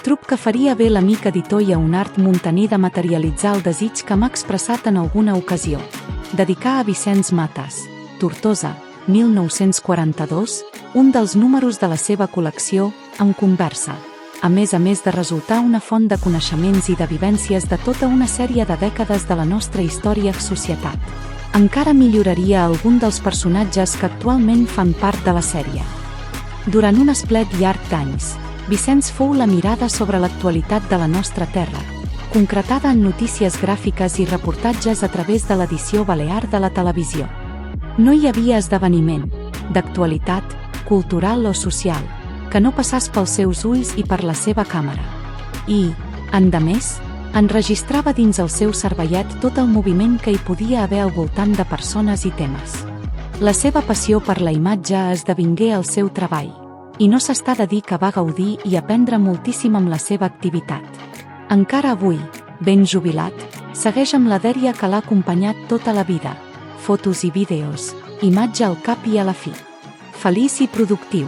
Truc que faria bé l'amic editor Lleonard Montaner de materialitzar el desig que m'ha expressat en alguna ocasió. Dedicar a Vicenç Matas, Tortosa, 1942, un dels números de la seva col·lecció, En conversa. A més de resultar una font de coneixements i de vivències de tota una sèrie de dècades de la nostra història i societat. Encara milloraria algun dels personatges que actualment fan part de la sèrie. Durant un esplet llarg d'anys, Vicenç fou la mirada sobre l'actualitat de la nostra terra, concretada en notícies gràfiques i reportatges a través de l'edició balear de la televisió. No hi havia esdeveniment, d'actualitat, cultural o social, que no passàs pels seus ulls i per la seva càmera. I, endemés, enregistrava dins el seu cervellet tot el moviment que hi podia haver al voltant de persones i temes. La seva passió per la imatge esdevingué el seu treball, i no s'està de dir que va gaudir i aprendre moltíssim amb la seva activitat. Encara avui, ben jubilat, segueix amb la dèria que l'ha acompanyat tota la vida, fotos i vídeos, imatge al cap i a la fi. Feliç i productiu.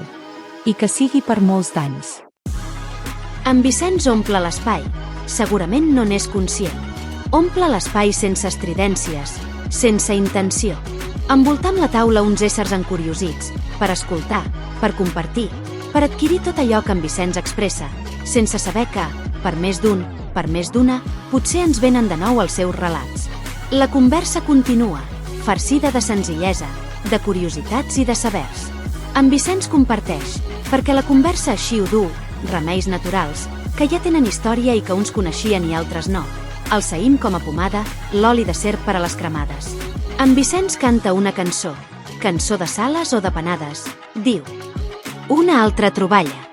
I que sigui per molts d'anys. En Vicenç omple l'espai, segurament no n'és conscient. Omple l'espai sense estridències, sense intenció. Envoltant la taula uns éssers encuriosits, per escoltar, per compartir, per adquirir tot allò que en Vicenç expressa, sense saber que, per més d'un, per més d'una, potser ens venen de nou els seus relats. La conversa continua, farcida de senzillesa, de curiositats i de sabers. En Vicenç comparteix, perquè la conversa així ho du, remeis naturals, que ja tenen història i que uns coneixien i altres no. El saïm com a pomada, l'oli de serp per a les cremades. En Vicenç canta una cançó de sales o de panades. Diu: una altra troballa.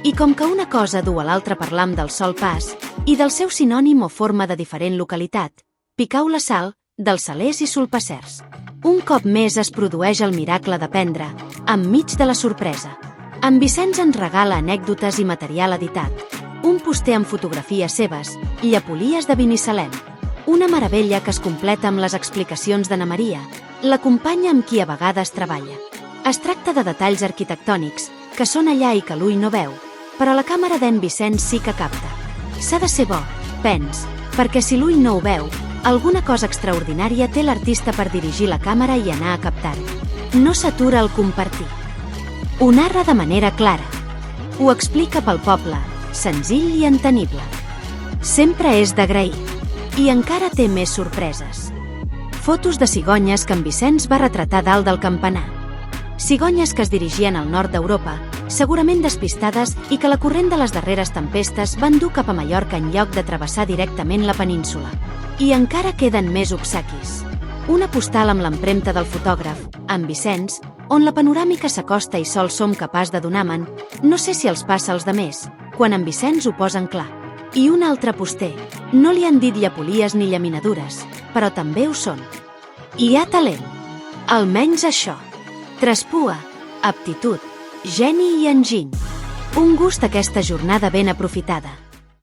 I com que una cosa du a l'altra parlam del sol pas i del seu sinònim o forma de diferent localitat, picau la sal, dels salers i solpassers. Un cop més es produeix el miracle d'aprendre, enmig de la sorpresa. En Vicenç ens regala anècdotes i material editat. Un poster amb fotografies seves, llepolies de Binissalem. Una meravella que es completa amb les explicacions d'Anna Maria, la companya amb qui a vegades treballa. Es tracta de detalls arquitectònics, que són allà i que l'ull no veu, però la càmera d'en Vicenç sí que capta. S'ha de ser bo, pens, perquè si l'ull no ho veu, alguna cosa extraordinària té l'artista per dirigir la càmera i anar a captar-ho. No s'atura al compartir. Ho narra de manera clara. Ho explica pel poble, senzill i entenible. Sempre és d'agrair. I encara té més sorpreses. Fotos de cigonyes que en Vicenç va retratar dalt del campanar. Cigonyes que es dirigien al nord d'Europa, segurament despistades i que la corrent de les darreres tempestes van dur cap a Mallorca en lloc de travessar directament la península. I encara queden més obsequis. Una postal amb l'empremta del fotògraf, en Vicenç, on la panoràmica s'acosta i sols som capaç de donar-me'n, no sé si els passa als demés, quan en Vicenç ho posen clar. I un altre poster, no li han dit llepolies ni llaminadures, però també ho són. Hi ha talent, almenys això. Traspua, aptitud, geni i enginy. Un gust aquesta jornada ben aprofitada.